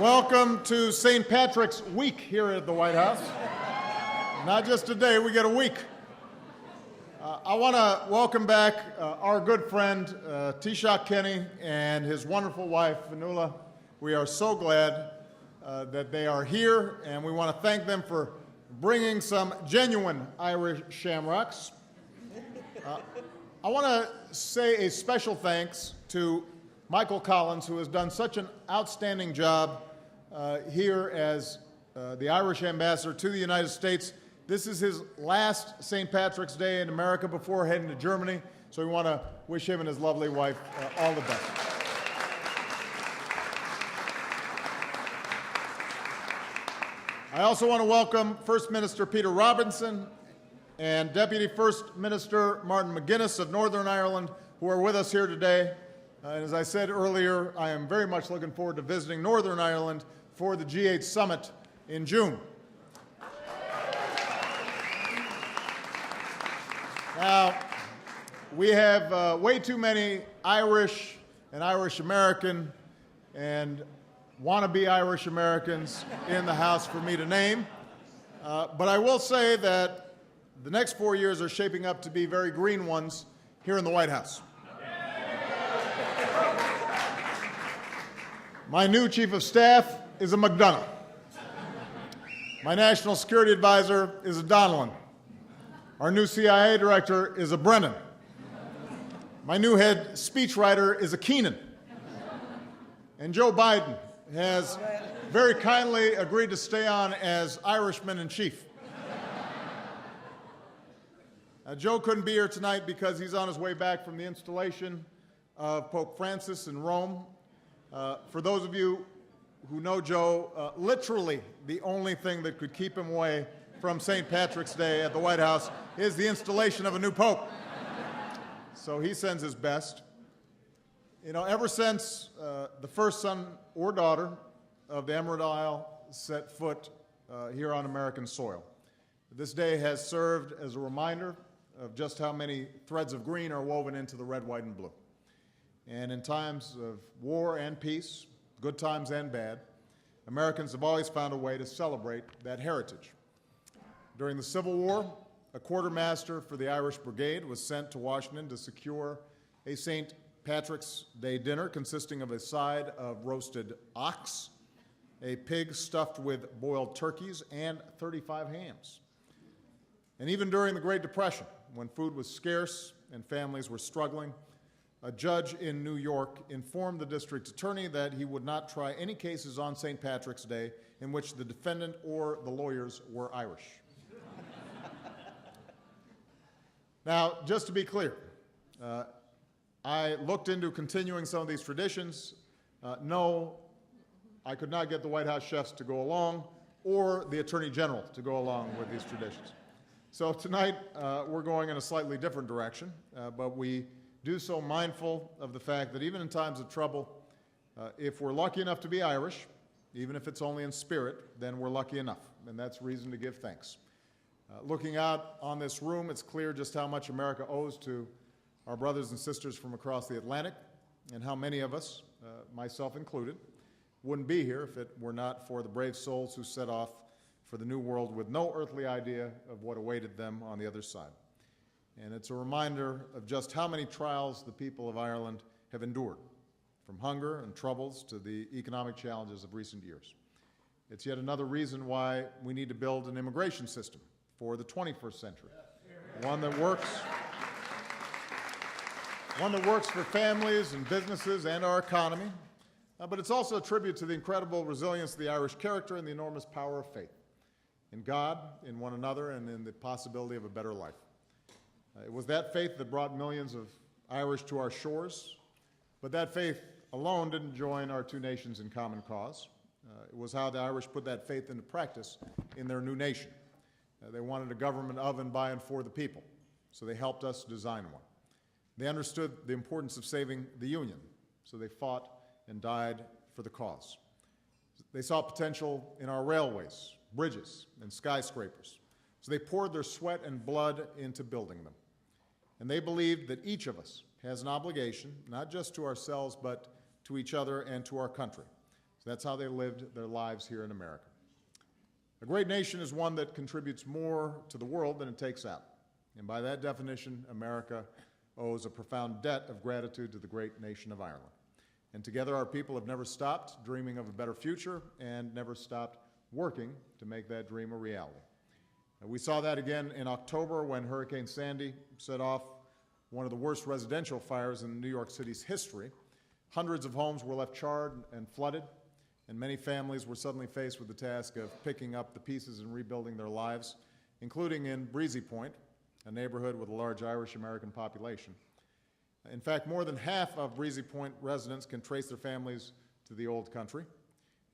Welcome to St. Patrick's Week here at the White House. Not just a day, we get a week. I want to welcome back our good friend, Taoiseach Kenny, and his wonderful wife, Fionnuala. We are so glad that they are here, and we want to thank them for bringing some genuine Irish shamrocks. I want to say a special thanks to Michael Collins, who has done such an outstanding job here as the Irish ambassador to the United States. This is his last St. Patrick's Day in America before heading to Germany, so we want to wish him and his lovely wife all the best. I also want to welcome First Minister Peter Robinson and Deputy First Minister Martin McGuinness of Northern Ireland, who are with us here today. And as I said earlier, I am very much looking forward to visiting Northern Ireland for the G8 summit in June. Now, we have way too many Irish and Irish American and wannabe Irish Americans in the House for me to name. But I will say that the next 4 years are shaping up to be very green ones here in the White House. My new Chief of Staff is a McDonough. My National Security Advisor is a Donnellan. Our new CIA Director is a Brennan. My new head speechwriter is a Keenan. And Joe Biden has very kindly agreed to stay on as Irishman-in-Chief. Joe couldn't be here tonight because he's on his way back from the installation of Pope Francis in Rome. For those of you who know Joe, literally the only thing that could keep him away from St. Patrick's Day at the White House is the installation of a new pope. So he sends his best. You know, ever since the first son or daughter of the Emerald Isle set foot here on American soil, this day has served as a reminder of just how many threads of green are woven into the red, white, and blue. And in times of war and peace, good times and bad, Americans have always found a way to celebrate that heritage. During the Civil War, a quartermaster for the Irish Brigade was sent to Washington to secure a St. Patrick's Day dinner consisting of a side of roasted ox, a pig stuffed with boiled turkeys, and 35 hams. And even during the Great Depression, when food was scarce and families were struggling, a judge in New York informed the district attorney that he would not try any cases on St. Patrick's Day in which the defendant or the lawyers were Irish. Now, just to be clear, I looked into continuing some of these traditions. No, I could not get the White House chefs to go along or the Attorney General to go along with these traditions. So tonight, we're going in a slightly different direction, but we do so mindful of the fact that even in times of trouble, if we're lucky enough to be Irish, even if it's only in spirit, then we're lucky enough, and that's reason to give thanks. Looking out on this room, it's clear just how much America owes to our brothers and sisters from across the Atlantic, and how many of us, myself included, wouldn't be here if it were not for the brave souls who set off for the New World with no earthly idea of what awaited them on the other side. And it's a reminder of just how many trials the people of Ireland have endured, from hunger and troubles to the economic challenges of recent years. It's yet another reason why we need to build an immigration system for the 21st century, one that works for families and businesses and our economy, but it's also a tribute to the incredible resilience of the Irish character and the enormous power of faith in God, in one another, and in the possibility of a better life. It was that faith that brought millions of Irish to our shores, but that faith alone didn't join our two nations in common cause. It was how the Irish put that faith into practice in their new nation. They wanted a government of and by and for the people, so they helped us design one. They understood the importance of saving the Union, so they fought and died for the cause. They saw potential in our railways, bridges, and skyscrapers, so they poured their sweat and blood into building them. And they believed that each of us has an obligation, not just to ourselves, but to each other and to our country. That's how they lived their lives here in America. A great nation is one that contributes more to the world than it takes out. And by that definition, America owes a profound debt of gratitude to the great nation of Ireland. And together our people have never stopped dreaming of a better future and never stopped working to make that dream a reality. And we saw that again in October when Hurricane Sandy set off one of the worst residential fires in New York City's history. Hundreds of homes were left charred and flooded, and many families were suddenly faced with the task of picking up the pieces and rebuilding their lives, including in Breezy Point, a neighborhood with a large Irish-American population. In fact, more than half of Breezy Point residents can trace their families to the old country,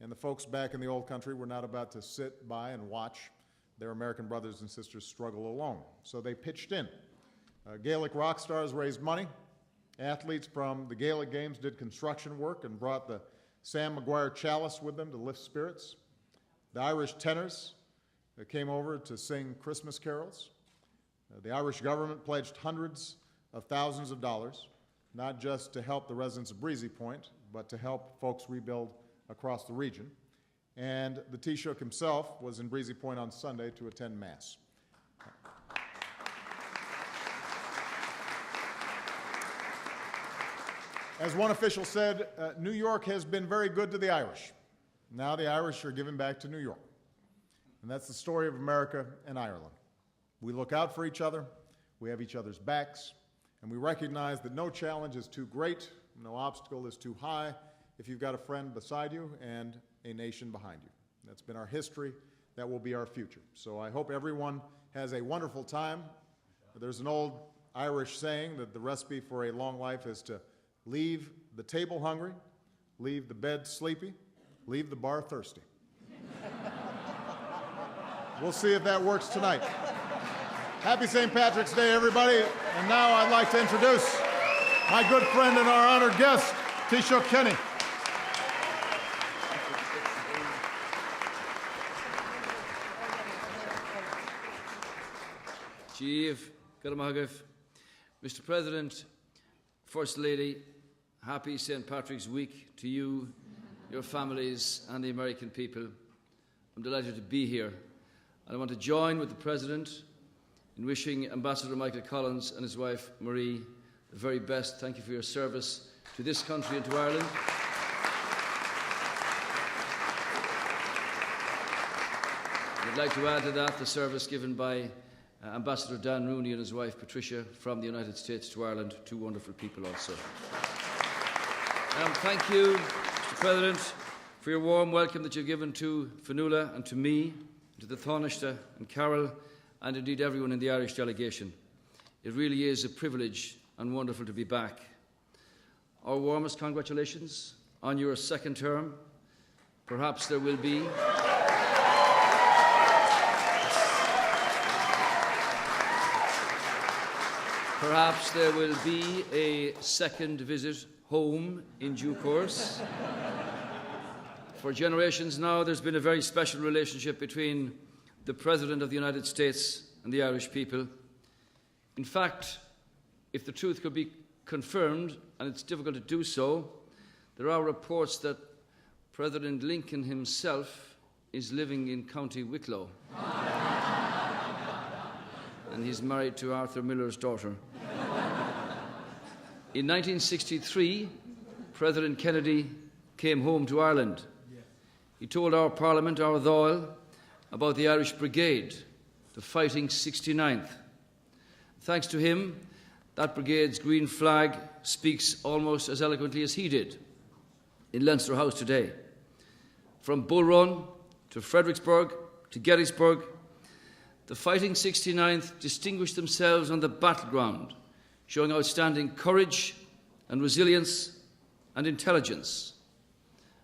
and the folks back in the old country were not about to sit by and watch their American brothers and sisters struggle alone. So they pitched in. Gaelic rock stars raised money. Athletes from the Gaelic Games did construction work and brought the Sam Maguire chalice with them to lift spirits. The Irish tenors came over to sing Christmas carols. The Irish government pledged hundreds of thousands of dollars, not just to help the residents of Breezy Point, but to help folks rebuild across the region. And the Taoiseach himself was in Breezy Point on Sunday to attend Mass. As one official said, New York has been very good to the Irish. Now the Irish are giving back to New York. And that's the story of America and Ireland. We look out for each other, we have each other's backs, and we recognize that no challenge is too great, no obstacle is too high if you've got a friend beside you and a nation behind you. That's been our history, that will be our future. So I hope everyone has a wonderful time. There's an old Irish saying that the recipe for a long life is to leave the table hungry, leave the bed sleepy, leave the bar thirsty. We'll see if that works tonight. Happy St. Patrick's Day, everybody. And now I'd like to introduce my good friend and our honored guest, Taoiseach Kenny. Chief, Mr. President, First Lady, happy St. Patrick's Week to you, your families, and the American people. I'm delighted to be here. And I want to join with the President in wishing Ambassador Michael Collins and his wife, Marie, the very best. Thank you for your service to this country and to Ireland. I'd like to add to that the service given by Ambassador Dan Rooney and his wife Patricia from the United States to Ireland, two wonderful people also. Thank you, Mr. President, for your warm welcome that you've given to Fionnuala and to me, to the Taoiseach and Carol, and indeed everyone in the Irish delegation. It really is a privilege and wonderful to be back. Our warmest congratulations on your second term. Perhaps there will be a second visit home in due course. For generations now, there's been a very special relationship between the President of the United States and the Irish people. In fact, if the truth could be confirmed, and it's difficult to do so, there are reports that President Lincoln himself is living in County Wicklow. And he's married to Arthur Miller's daughter. In 1963, President Kennedy came home to Ireland. He told our Parliament, our Dáil, about the Irish Brigade, the Fighting 69th. Thanks to him, that brigade's green flag speaks almost as eloquently as he did in Leinster House today. From Bull Run to Fredericksburg to Gettysburg, the Fighting 69th distinguished themselves on the battleground, showing outstanding courage and resilience and intelligence.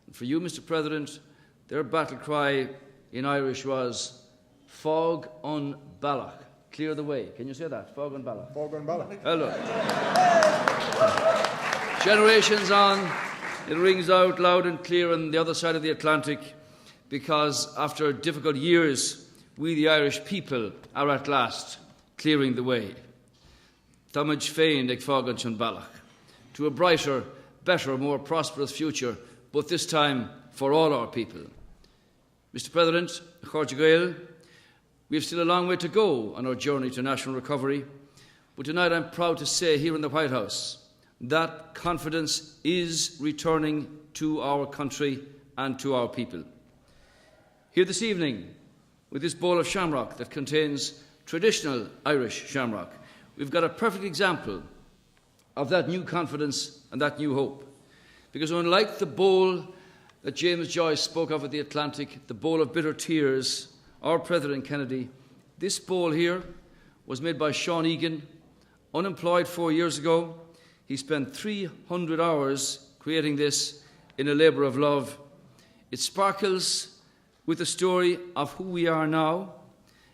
And for you, Mr. President, their battle cry in Irish was Fog on Ballach. Clear the way. Can you say that? Fog on Ballach. Fog on Ballach. Hello. Generations on, it rings out loud and clear on the other side of the Atlantic, because after difficult years, we, the Irish people, are at last clearing the way. Táimid féin ag fág an Ballach, to a brighter, better, more prosperous future, but this time for all our people. Mr. President, we have still a long way to go on our journey to national recovery, but tonight I'm proud to say here in the White House that confidence is returning to our country and to our people. Here this evening, with this bowl of shamrock that contains traditional Irish shamrock, we've got a perfect example of that new confidence and that new hope. Because unlike the bowl that James Joyce spoke of at the Atlantic, the bowl of bitter tears, our President Kennedy, this bowl here was made by Sean Egan, unemployed 4 years ago. He spent 300 hours creating this in a labour of love. It sparkles with the story of who we are now.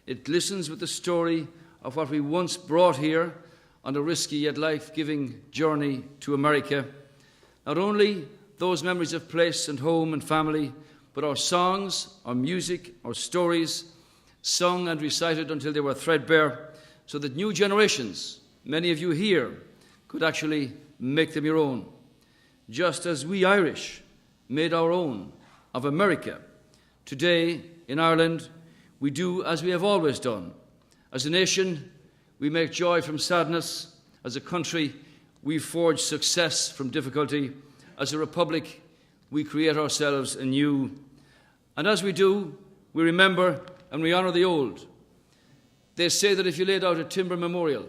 It glistens with the story of what we once brought here on a risky yet life-giving journey to America. Not only those memories of place and home and family, but our songs, our music, our stories, sung and recited until they were threadbare, so that new generations, many of you here, could actually make them your own. Just as we Irish made our own of America, today in Ireland we do as we have always done. As a nation, we make joy from sadness. As a country, we forge success from difficulty. As a republic, we create ourselves anew. And as we do, we remember and we honour the old. They say that if you laid out a timber memorial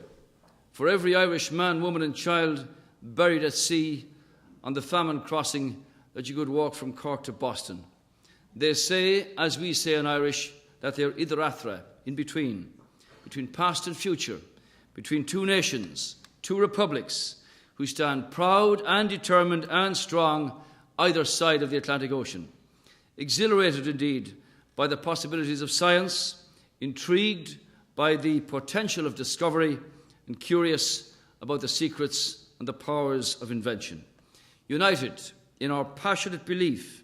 for every Irish man, woman and child buried at sea on the famine crossing, that you could walk from Cork to Boston. They say, as we say in Irish, that they're idiratra, in between past and future, between two nations, two republics, who stand proud and determined and strong either side of the Atlantic Ocean. Exhilarated indeed by the possibilities of science, intrigued by the potential of discovery, and curious about the secrets and the powers of invention. United in our passionate belief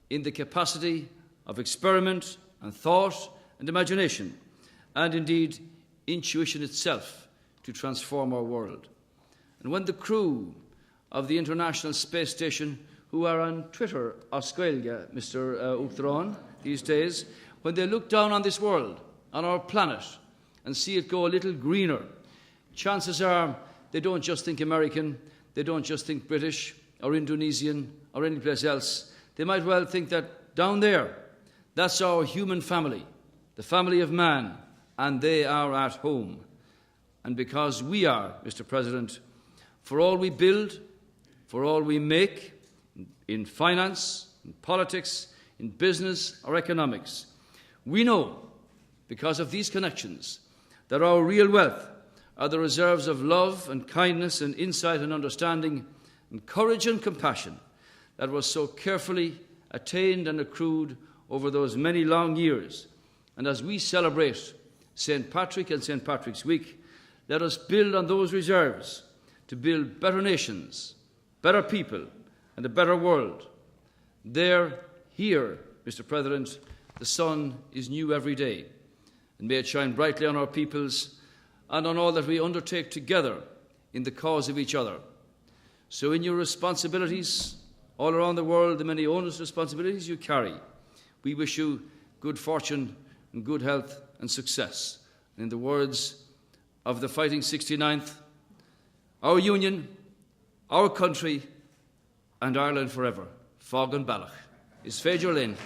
in the capacity of experiment and thought and imagination, and indeed intuition itself to transform our world. And when the crew of the International Space Station, who are on Twitter, Oscailga, Mr. Uachtarán, these days, when they look down on this world, on our planet, and see it go a little greener, chances are they don't just think American, they don't just think British or Indonesian or any place else. They might well think that down there, that's our human family, the family of man, and they are at home. And because we are, Mr. President, for all we build, for all we make, in finance, in politics, in business or economics, we know, because of these connections, that our real wealth are the reserves of love and kindness and insight and understanding and courage and compassion that was so carefully attained and accrued over those many long years. And as we celebrate St. Patrick and St. Patrick's Week, let us build on those reserves to build better nations, better people, and a better world. There, here, Mr. President, the sun is new every day, and may it shine brightly on our peoples and on all that we undertake together in the cause of each other. So in your responsibilities all around the world, the many onerous responsibilities you carry, we wish you good fortune and good health and success. And in the words of the Fighting 69th, our union, our country, and Ireland forever. Fog and Ballach. Is Féidir Linn.